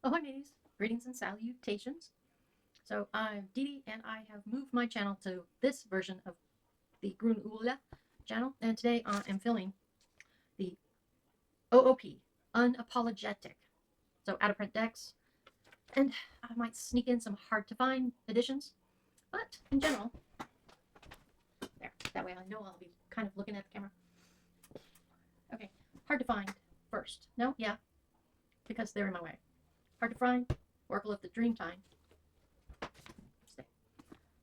Ahoy mateys, greetings and salutations. So I'm Dee and I have moved my channel to this version of the GrunEule channel, and today I am filming the OOP, Unapologetic. So out of print decks, and I might sneak in some hard to find editions, but in general, there, that way I know I'll be kind of looking at the camera. Okay, hard to find first. No, yeah, because they're in my way. Hard to find, Oracle of the Dreamtime.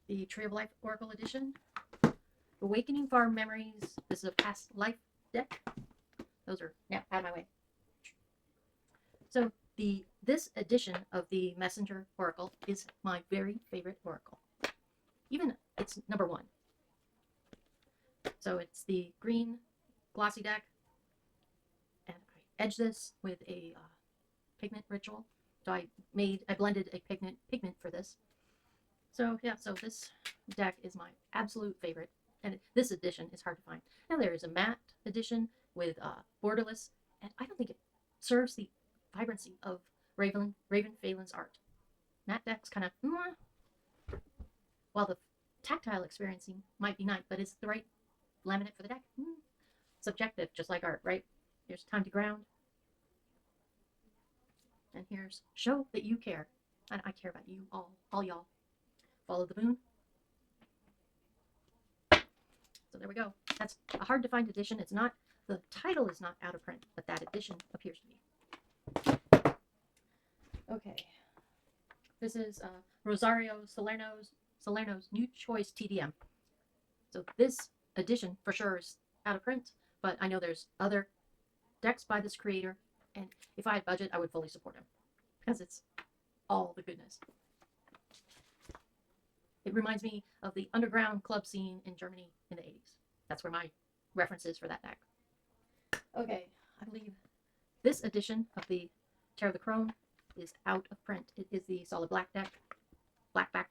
The Tree of Life Oracle Edition, Awakening Farm Memories. This is a past life deck. Those are now out of my way. So this edition of the Messenger Oracle is my very favorite Oracle. Even it's number one. So it's the green glossy deck, and I edged this with a pigment ritual. So I blended a pigment for this. So yeah, so this deck is my absolute favorite, and this edition is hard to find. Now there is a matte edition with borderless, and I don't think it serves the vibrancy of Raven Phelan's art. Matte decks kind of, while the tactile experiencing might be nice, but is it the right laminate for the deck? Subjective, just like art, right? Here's Time to Ground, and here's Show That You Care, and I care about you all y'all. Follow the Moon. So there we go. That's a hard to find edition. It's not, the title is not out of print, but that edition appears to be. Okay. This is Rosario Salerno's New Choice TDM. So this edition for sure is out of print, but I know there's other decks by this creator, and if I had budget, I would fully support him because it's all the goodness. It reminds me of the underground club scene in Germany in the 80s. That's where my reference is for that deck. Okay, I believe this edition of the Tarot of the Crone is out of print. It is the solid black deck. Black back.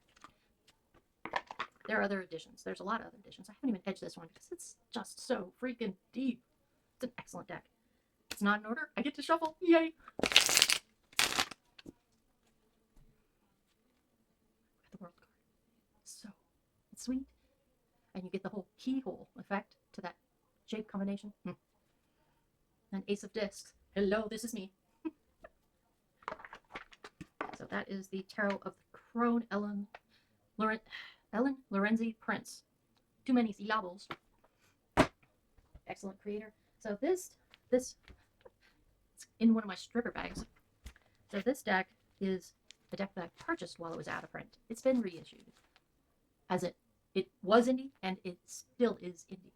There are other editions. There's a lot of other editions. I haven't even edged this one because it's just so freaking deep. It's an excellent deck. It's not in order. I get to shuffle. Yay! The World card. So it's sweet, and you get the whole keyhole effect to that shape combination. And Ace of Discs. Hello, this is me. So that is the Tarot of the Crone, Ellen Lorenzi Prince. Too many syllables. Excellent creator. So this it's in one of my stripper bags. So this deck is a deck that I purchased while it was out of print. It's been reissued. As it was indie, and it still is indie.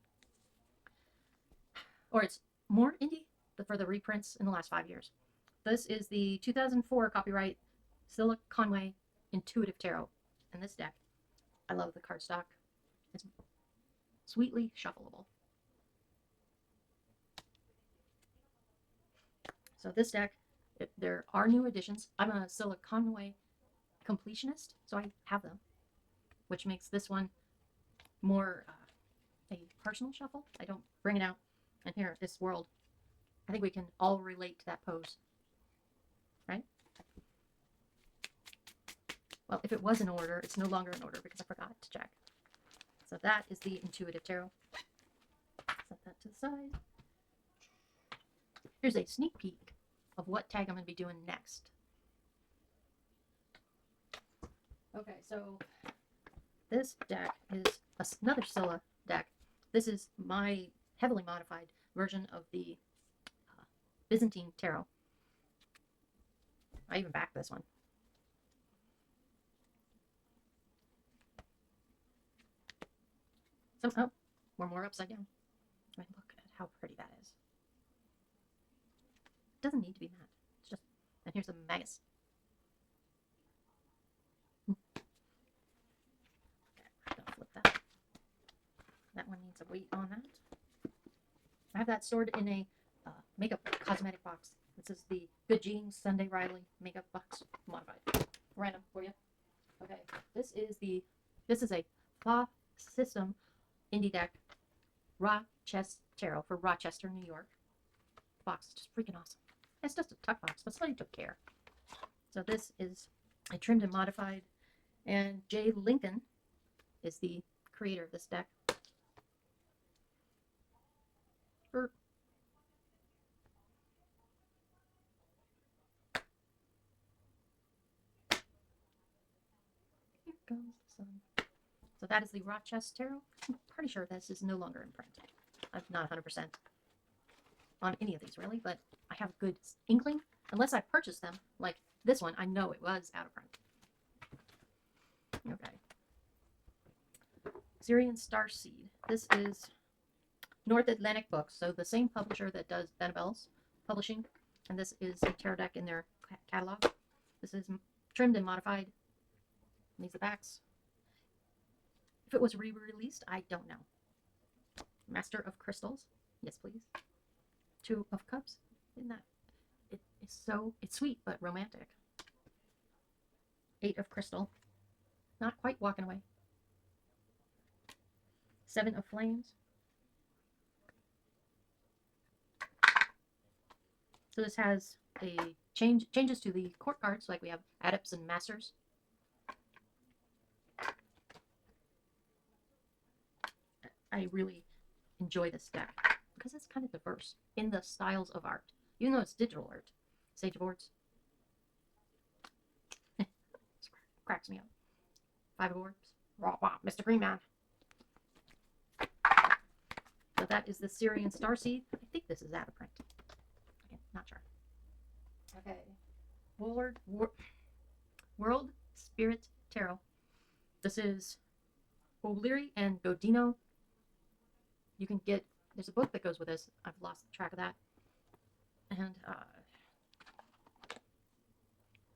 Or it's more indie for the reprints in the last 5 years. This is the 2004 copyright Scylla Conway Intuitive Tarot. And this deck, I love the cardstock. It's sweetly shuffleable. So this deck, there are new editions. I'm a Scylla Conway completionist, so I have them, which makes this one more a personal shuffle. I don't bring it out and here, this world. I think we can all relate to that pose, right? Well, if it was in order, it's no longer in order because I forgot to check. So that is the Intuitive Tarot. Set that to the side. Here's a sneak peek of what tag I'm going to be doing next. Okay, so this deck is another Scylla deck. This is my heavily modified version of the Byzantine Tarot. I even backed this one. So, oh, we're more upside down. I mean, look at how pretty that is. It doesn't need to be matte. It's just, and here's the magus. Okay, I'm gonna flip that. That one needs a weight on that. I have that stored in a makeup cosmetic box. This is the Good Genes Sunday Riley makeup box modified. Random for you. Okay, this is a Fa System indie deck, Rochester Tarot for Rochester, New York. The box is just freaking awesome. It's just a tuck box, but somebody took care. So this is I trimmed and modified, and Jay Lincoln is the creator of this deck. Here goes the sun. So that is the Rochester Tarot. I'm pretty sure this is no longer in print. I'm not 100% on any of these really, but I have a good inkling. Unless I purchased them, like this one, I know it was out of print. Okay. Syrian Starseed. This is North Atlantic Books, so the same publisher that does Benabel's Publishing, and this is a tarot deck in their catalog. This is trimmed and modified. These are the backs. If it was re-released, I don't know. Master of Crystals. Yes, please. Two of Cups. Isn't that? It's sweet but romantic. Eight of Crystal. Not quite walking away. Seven of Flames. So this has a changes to the court cards, like we have Adepts and Masters. I really enjoy this deck because it's kind of diverse in the styles of art, even though it's digital art. Sage of Swords. Cracks me up. Five of Orbs. Wah, wah, Mr. Green Man. So that is the Syrian Starseed. I think this is out of print. Okay, not sure. Okay. World Spirit Tarot. This is O'Leary and Godino. You can get, there's a book that goes with this. I've lost track of that. And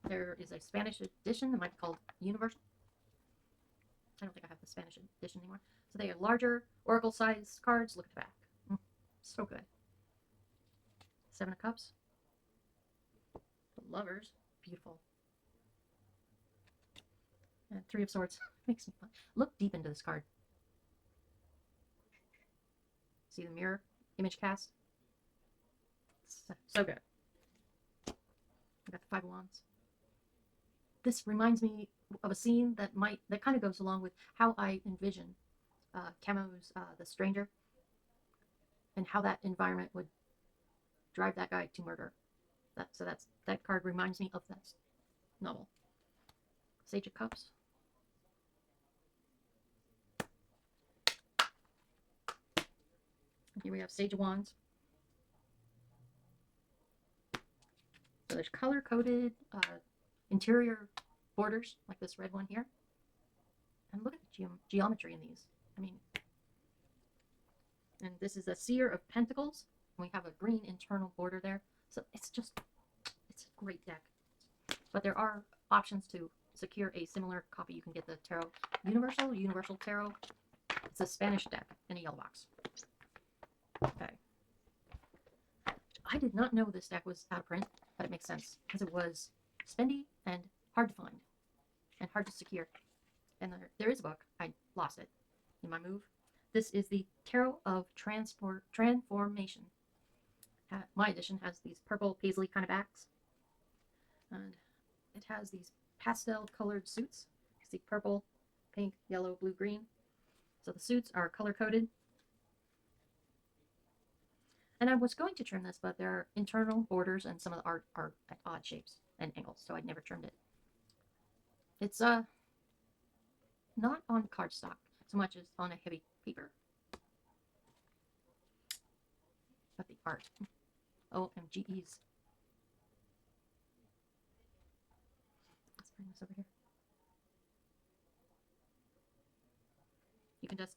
there is a Spanish edition that might be called Universal. I don't think I have the Spanish edition anymore. So they are larger, oracle-sized cards. Look at the back. So good. Seven of Cups. The Lovers. Beautiful. And Three of Swords. Makes me fun. Look deep into this card. See the mirror image cast? So good. I got the Five of Wands. This reminds me of a scene that kind of goes along with how I envision Camus' The Stranger, and how that environment would drive that guy to murder. That card reminds me of that novel. Sage of Cups. And here we have Sage of Wands. So there's color-coded interior borders, like this red one here. And look at the geometry in these. I mean, and this is a Seer of Pentacles. And we have a green internal border there. So it's a great deck. But there are options to secure a similar copy. You can get the Tarot Universal Tarot. It's a Spanish deck in a yellow box. Okay. I did not know this deck was out of print, but it makes sense because it was spendy and hard to find and hard to secure. And there is a book. I lost it in my move. This is the Tarot of Transformation. My edition has these purple paisley kind of backs. And it has these pastel colored suits. See, purple, pink, yellow, blue, green. So the suits are color coded. And I was going to trim this, but there are internal borders and some of the art are at odd shapes and angles, so I never trimmed it. It's not on cardstock so much as on a heavy paper. But the art. OMGs. Let's bring this over here. You can just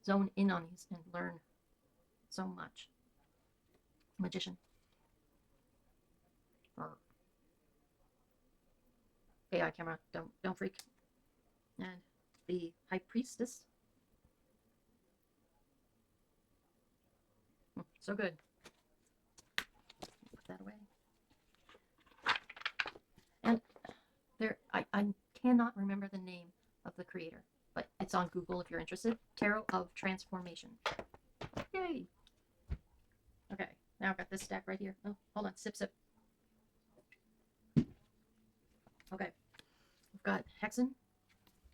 zone in on these and learn so much. Magician. Or AI camera, don't freak. And the High Priestess. So good. Put that away. And I cannot remember the name of the creator, but it's on Google if you're interested. Tarot of Transformation. Yay! Okay, now I've got this stack right here. Oh, hold on, sip. Okay, we've got Hexen,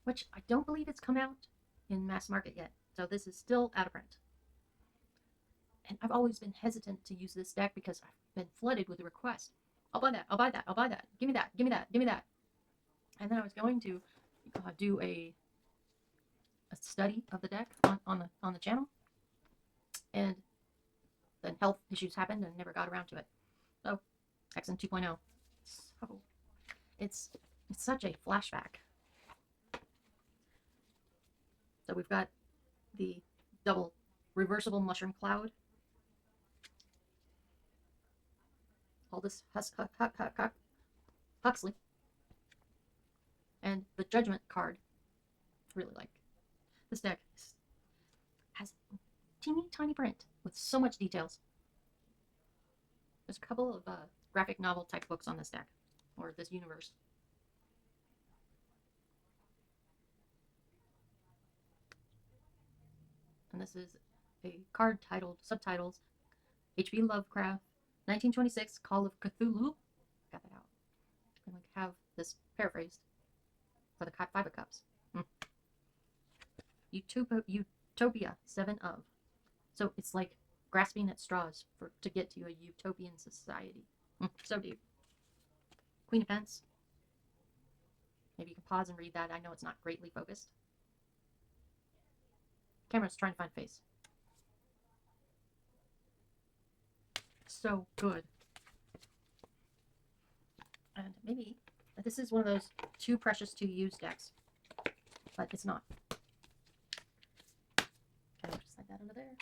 which I don't believe it's come out in mass market yet. So this is still out of print. And I've always been hesitant to use this deck because I've been flooded with the request. I'll buy that, I'll buy that, I'll buy that. Give me that, give me that, give me that. And then I was going to do a study of the deck on the channel. And then health issues happened and never got around to it. So, Hexen 2.0. So, it's such a flashback. So we've got the double reversible mushroom cloud. Aldous Huxley. And the judgment card. Really like. This deck has teeny tiny print with so much details. There's a couple of graphic novel type books on this deck, or this universe. And this is a card titled, subtitles, H.P. Lovecraft, 1926, Call of Cthulhu. Got that out. And we have this paraphrased for the Five of Cups. Utopia, 7 of. So it's like grasping at straws to get to a utopian society. So deep. Queen of Pence. Maybe you can pause and read that. I know it's not greatly focused. Camera's trying to find face. So good. And maybe this is one of those too precious to use decks, but it's not. Okay, I'll just slide that under there.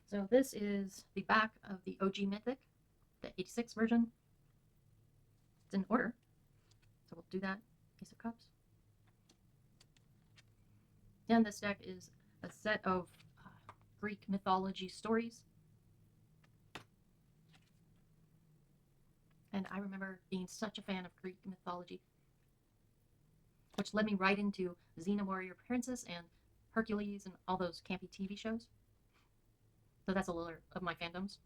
So this is the back of the OG Mythic, the 86 version. It's in order, so we'll do that. Ace of Cups. And this deck is a set of Greek mythology stories. And I remember being such a fan of Greek mythology, which led me right into Xena Warrior Princess and Hercules and all those campy TV shows. So that's a little of my fandoms.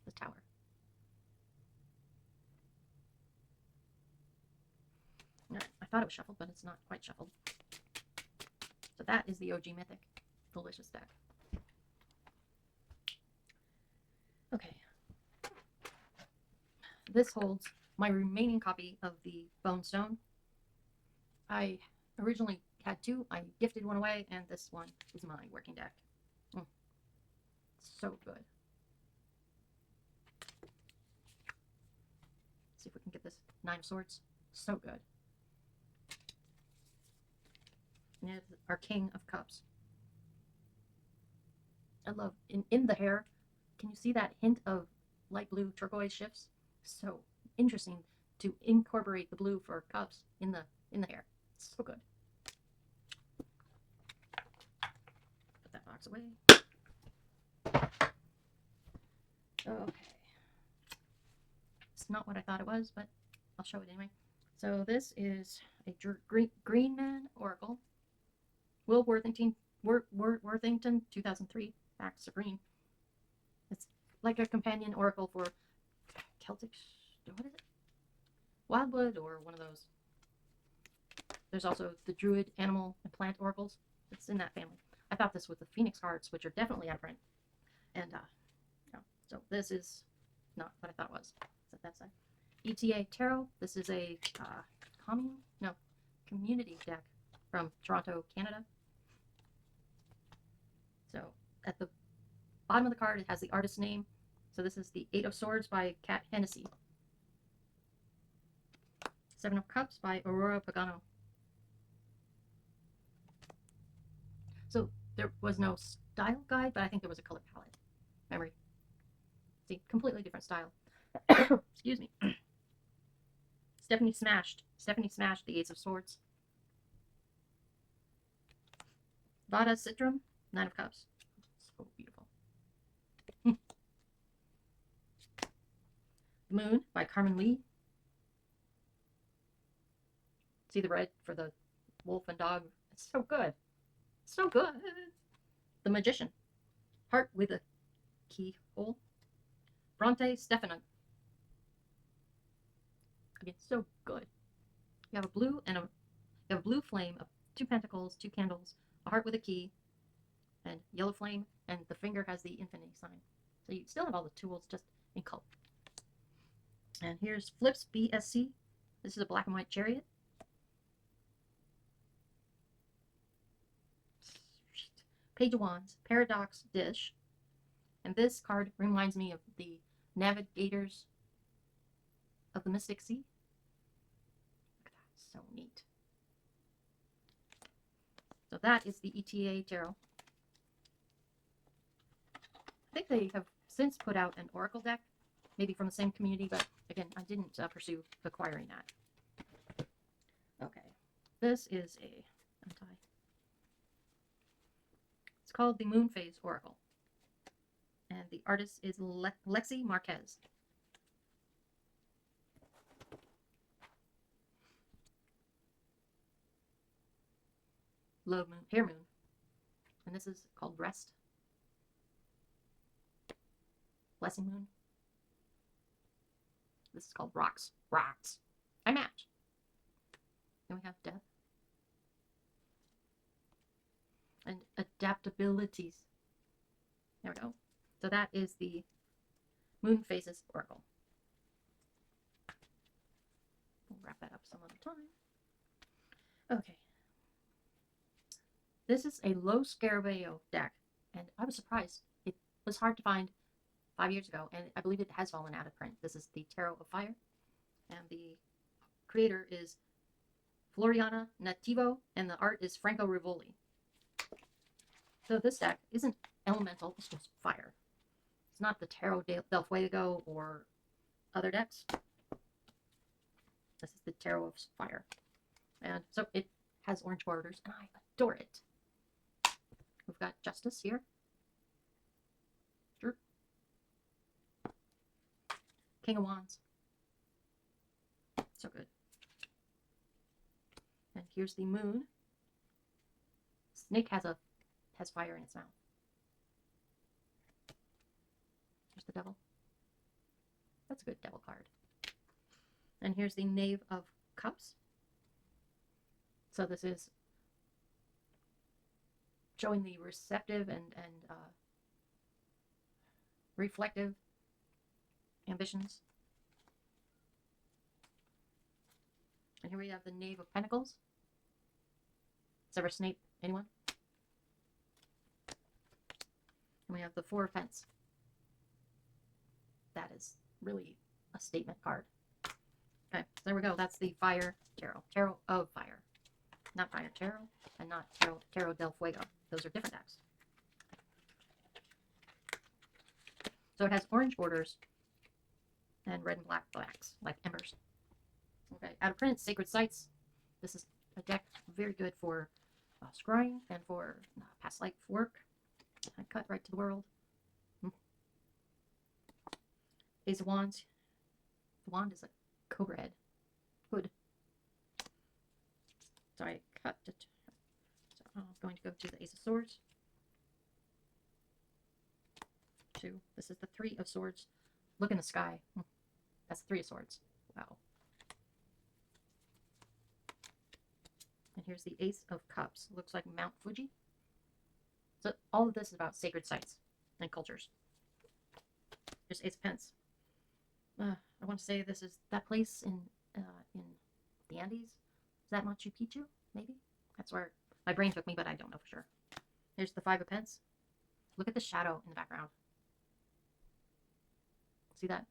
The Tower. I thought it was shuffled, but it's not quite shuffled. So that is the OG Mythic. Delicious deck. Okay. This holds my remaining copy of the Bone Stone. I originally had 2. I gifted one away, and this one is my working deck. So good. See if we can get this 9 of Swords. So good. And it's our King of Cups. I love in the hair. Can you see that hint of light blue turquoise shifts? So interesting to incorporate the blue for cups in the hair. It's so good. Put that box away. Okay. It's not what I thought it was, but I'll show it anyway. So this is a Green Man Oracle. Will Worthington, 2003, Facts of Green. It's like a companion oracle for Celtic, what is it? Wildwood, or one of those. There's also the Druid, Animal, and Plant oracles. It's in that family. I thought this was the Phoenix cards, which are definitely out of print. And, so this is not what I thought it was. Set that side. ETA Tarot. This is a community deck from Toronto, Canada. So at the bottom of the card, it has the artist's name. So this is the 8 of Swords by Kat Hennessy. 7 of Cups by Aurora Pagano. So there was no style guide, but I think there was a color palette. Memory. See, completely different style. Excuse me. Stephanie smashed the Ace of Swords. Vada Citrum, 9 of Cups. So beautiful. Moon by Carmen Lee. See the red for the wolf and dog? It's so good. So good. The Magician. Heart with a keyhole. Bronte Stefano. Again, so good. You have a blue and you have a blue flame of 2 pentacles, 2 candles, a heart with a key, and yellow flame, and the finger has the infinity sign. So you still have all the tools, just in color. And here's Flips BSC. This is a black and white chariot. Page of Wands, Paradox Dish. And this card reminds me of the Navigators of the Mystic Sea. Look at that, so neat. So that is the ETA Tarot. I think they have since put out an Oracle deck, maybe from the same community, but again, I didn't pursue acquiring that. Okay, this is a untie. It's called the Moon Phase Oracle, and the artist is Lexi Marquez. Love Moon, Hair Moon, and this is called Rest. Blessing Moon. This is called Rocks. Rocks. I match. Then we have Death. And Adaptabilities. There we go. So that is the Moon Phases Oracle. We'll wrap that up some other time. Okay. This is a Lo Scarabeo deck, and I was surprised. It was hard to find 5 years ago, and I believe it has fallen out of print. This is the Tarot of Fire, and the creator is Floriana Nativo, and the art is Franco Rivoli. So this deck isn't elemental, it's just fire. It's not the Tarot del Fuego or other decks. This is the Tarot of Fire. And so it has orange borders, and I adore it. We've got Justice here. Sure. King of Wands. So good. And here's the Moon. Snake has fire in its mouth. Here's the Devil. That's a good Devil card. And here's the Knave of Cups. So this is showing the receptive and reflective ambitions. And here we have the Knave of Pentacles. Severus Snape, anyone? And we have the Four of Pentacles. That is really a statement card. Okay, so there we go. That's the Fire Tarot. Tarot of Fire. Not Fire Tarot, and not Tarot del Fuego. Those are different decks. So it has orange borders and red and black blacks, like embers. Okay, out of print, Sacred Sites. This is a deck very good for scrying and for past life work. I cut right to the world. Ace of Wands. The wand is a cobra head. Hood. So I cut it. So I'm going to go to the Ace of Swords. 2. This is the Three of Swords. Look in the sky. That's the Three of Swords. Wow. And here's the Ace of Cups. Looks like Mount Fuji. So all of this is about sacred sites and cultures. There's Ace of Pentacles. I want to say this is that place in the Andes. Is that Machu Picchu? Maybe? That's where my brain took me, but I don't know for sure. Here's the Five of Pentacles. Look at the shadow in the background. See that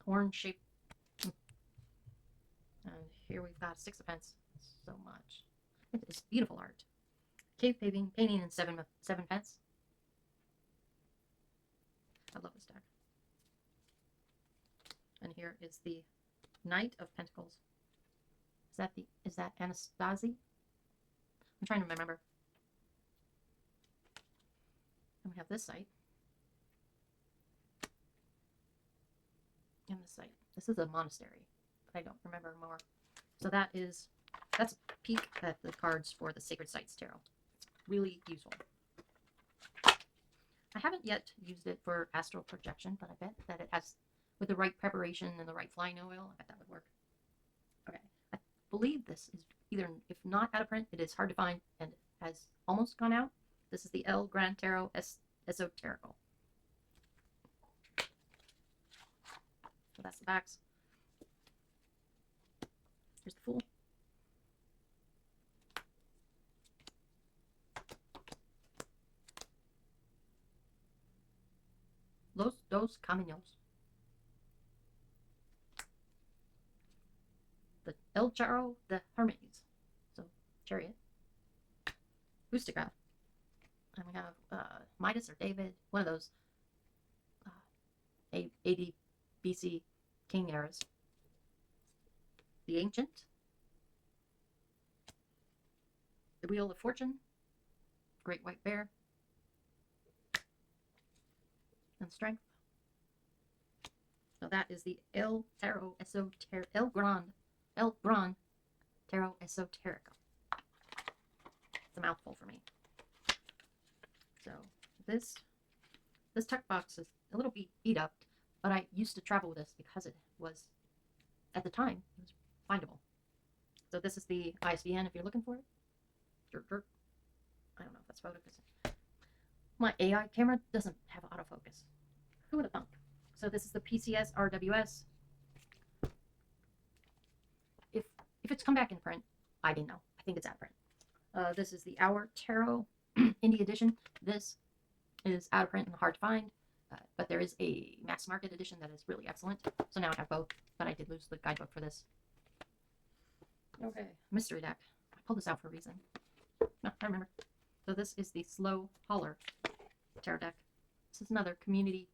horn shape? And here we've got Six of Pentacles. So much. It is beautiful art. Cave painting in seven pence. I love this deck. And here is the Knight of Pentacles. Is that Anastasia? I'm trying to remember. And we have this site. And this site. This is a monastery, but I don't remember more. So that's a peek at the cards for the Sacred Sites Tarot. It's really useful. I haven't yet used it for astral projection, but I bet that it has with the right preparation and the right flying oil, I bet that would work. Okay, I believe this is either, if not out of print, it is hard to find and has almost gone out. This is the El Gran Tarot Esoterical. So that's the backs. Here's the Fool. Los Dos Caminos. The El Charro de Hermes. So, Chariot. Bustica. And we have Midas or David, one of those 80 BC king eras. The Ancient. The Wheel of Fortune. Great White Bear. And Strength. So that is the El Tarot Esoteric, El Gran Tarot Esoterica. It's a mouthful for me. So this tuck box is a little beat up, but I used to travel with this because it was, at the time, it was findable. So this is the ISBN if you're looking for it. I don't know if that's focus. My AI camera doesn't have autofocus. Who would have thunk? So this is the PCS RWS. If it's come back in print, I didn't know. I think it's out of print. This is the Our Tarot Indie Edition. This is out of print and hard to find, but there is a mass market edition that is really excellent. So now I have both, but I did lose the guidebook for this. Okay, mystery deck. I pulled this out for a reason. No, I remember. So this is the Slow Holler Tarot deck. This is another community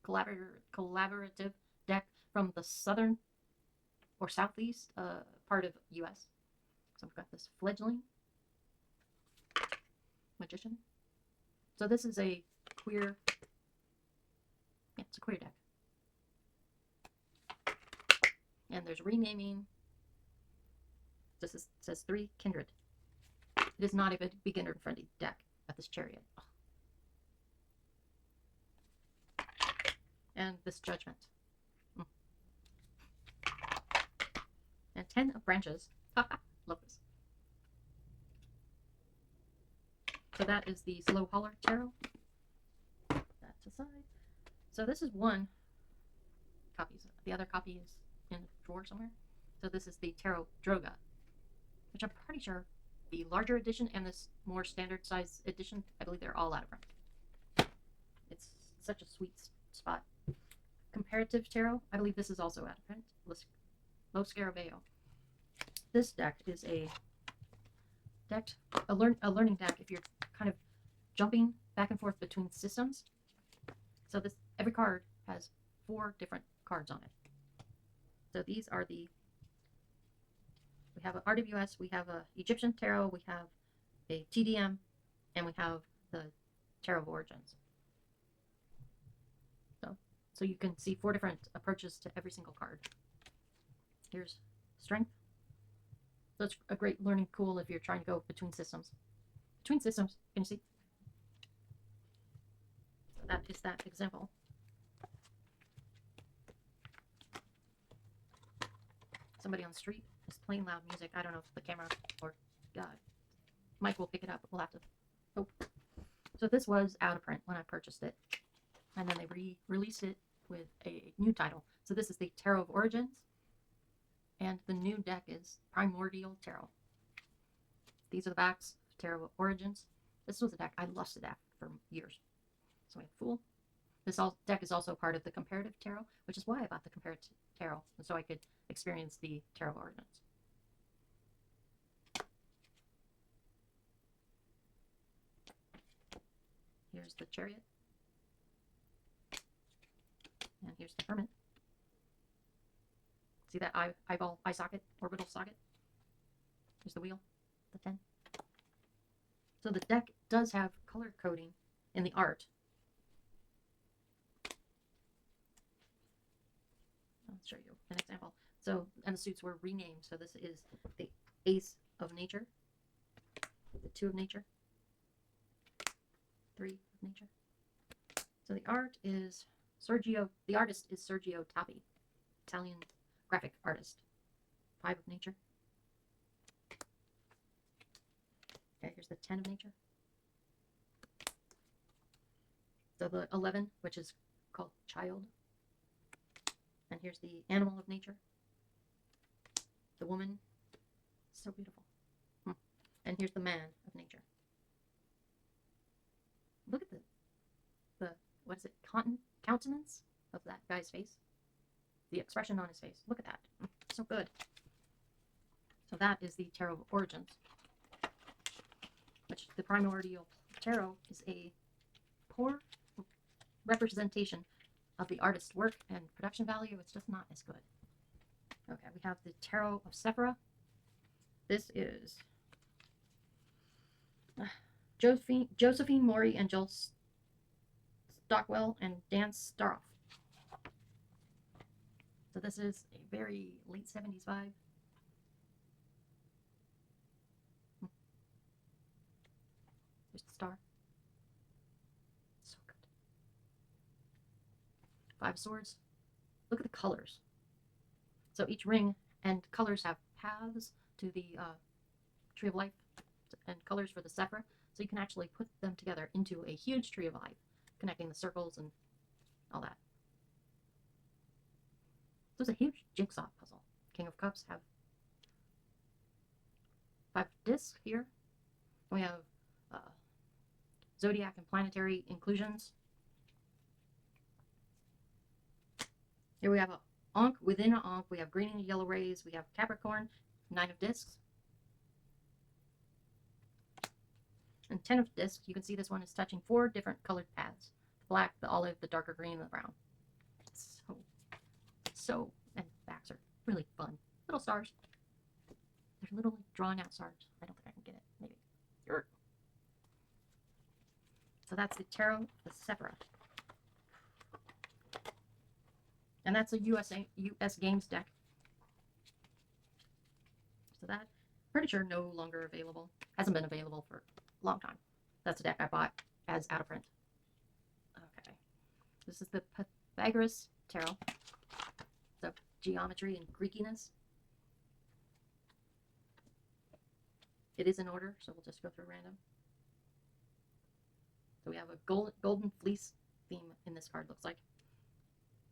collaborative deck from the southern or southeast part of U.S. So we've got this Fledgling Magician. So this is a queer, yeah, it's a queer deck. And there's renaming. This says 3 Kindred. It is not a beginner-friendly deck at this Chariot. Oh. And this Judgment. And 10 of Branches. Love this. So that is the Slow Holler Tarot. That's aside. So this is one copy. The other copy is in a drawer somewhere. So this is the Tarot Droga, which I'm pretty sure the larger edition and this more standard size edition, I believe they're all out of print. It's such a sweet spot. Comparative Tarot, I believe this is also out of print. Lo Scarabeo. This deck is a learning deck if you're kind of jumping back and forth between systems. So every card has 4 different cards on it. So these are we have a RWS, we have a Egyptian Tarot, we have a TDM, and we have the Tarot of Origins. So you can see 4 different approaches to every single card. Here's Strength. So it's a great learning tool if you're trying to go between systems. Between systems, can you see? So that is that example. Somebody on the street is playing loud music. I don't know if the camera or mic will pick it up. We'll have to hope. So this was out of print when I purchased it. And then they re-released it with a new title. So this is the Tarot of Origins. And the new deck is Primordial Tarot. These are the backs of Tarot of Origins. This was a deck I lusted after for years. So we have Fool. This deck is also part of the Comparative Tarot, which is why I bought the Comparative Tarot, so I could experience the Tarot of Origins. Here's the Chariot. And here's the Hermit. See that eyeball, eye socket, orbital socket? Here's the wheel, the 10. So the deck does have color coding in the art. I'll show you an example. So, and the suits were renamed. So this is the Ace of Nature, the 2 of Nature, 3 of Nature. So the art is Sergio, the artist is Sergio Tappi, Italian graphic artist. 5 of nature. Okay, here's the 10 of nature. So the 11, which is called child. And here's the animal of nature. The woman. So beautiful. And here's the man of nature. Look at the what is it, countenance of that guy's face. The expression on his face. Look at that. So good. So that is the Tarot of Origins. Which the primordial tarot is a poor representation of the artist's work and production value. It's just not as good. Okay, we have the Tarot of Sephira. This is Josephine Maury and Joel Stockwell and Dan Staroff. So this is a very late 70s vibe. There's the star. So good. 5 swords. Look at the colors. So each ring and colors have paths to the tree of life and colors for the Sephira. So you can actually put them together into a huge tree of life, connecting the circles and all that. So it's a huge jigsaw puzzle. King of Cups have 5 discs here. We have zodiac and planetary inclusions. Here we have a Ankh within an Ankh. We have green and yellow rays. We have Capricorn, 9 of discs. And 10 of discs. You can see this one is touching 4 different colored paths. The black, the olive, the darker green, and the brown. And backs are really fun. Little stars. They're little drawn out stars. I don't think I can get it. Maybe. So that's the Tarot of the Sephira. And that's a US Games deck. So that, pretty sure no longer available. Hasn't been available for a long time. That's a deck I bought as out of print. Okay. This is the Pythagoras Tarot. So geometry and Greekiness. It is in order, so we'll just go through random. So we have a golden fleece theme in this card, looks like.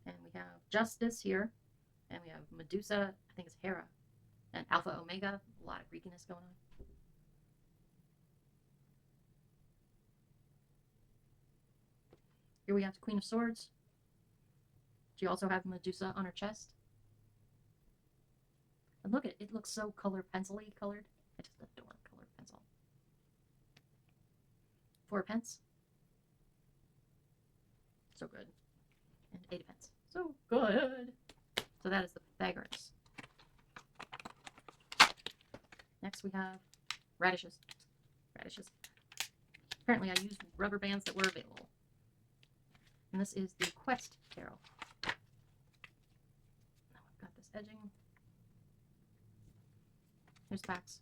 And we have Justice here. And we have Medusa, I think it's Hera. And Alpha Omega, a lot of Greekiness going on. Here we have the Queen of Swords. She also has Medusa on her chest. And look at it, it looks so pencil-y colored. I just adore colored pencil. 4 pence. So good. And 8 of pence. So good. So that is the Pythagoras. Next we have radishes. Apparently I used rubber bands that were available. And this is the Quest Tarot. Now I've got this edging. Here's the backs.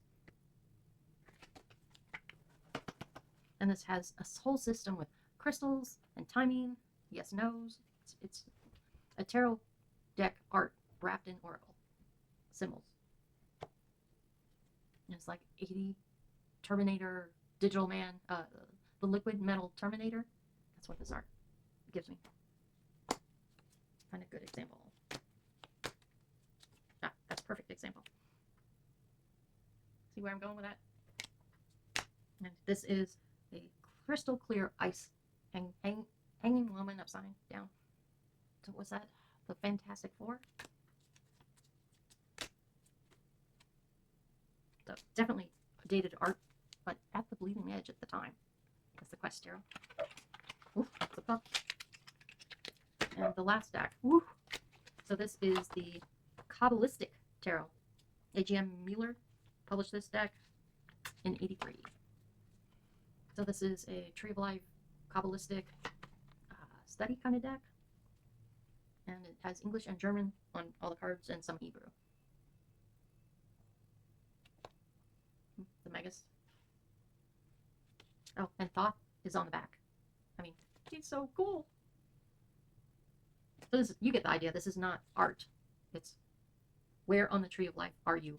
And this has a whole system with crystals and timing, yes, no's. It's a tarot deck art wrapped in oracle symbols. And it's like 80 Terminator, Digital Man, the liquid metal Terminator. That's what this art gives me. Find a good example. Ah, that's a perfect example. See where I'm going with that? And this is a crystal clear ice hanging woman upside down. So was that the Fantastic Four? So definitely dated art, but at the bleeding edge at the time. That's the Quest Tarot. Ooh, that's a pup. And the last deck. Woo! So this is the Kabbalistic Tarot. A.G.M. Mueller published this deck in '83. So this is a Tree of Life Kabbalistic study kind of deck. And it has English and German on all the cards and some Hebrew. The Megas. Oh, and Thoth is on the back. I mean, he's so cool. So this is, you get the idea. This is not art. It's where on the tree of life are you?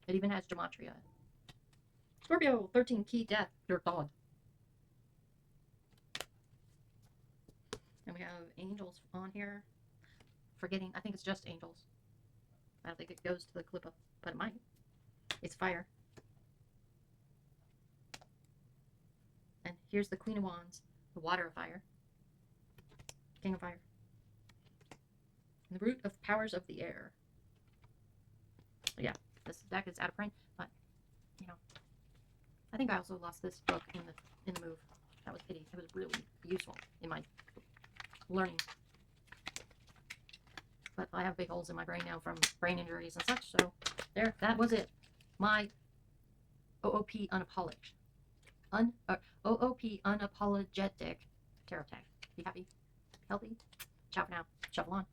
It even has gematria. Scorpio, 13 key death, your god. And we have angels on here. Forgetting, I think it's just angels. I don't think it goes to the clip up, but it might. It's fire. And here's the Queen of Wands, the water of fire, King of Fire, and the root of powers of the air. So yeah, this deck is out of print, but you know, I think I also lost this book in the move. That was pity. It was really useful in my learning. But I have big holes in my brain now from brain injuries and such. So there, that was it. My OOP OOP unapologetic tarot tag. Be happy, healthy. Ciao for now. Shuffle on.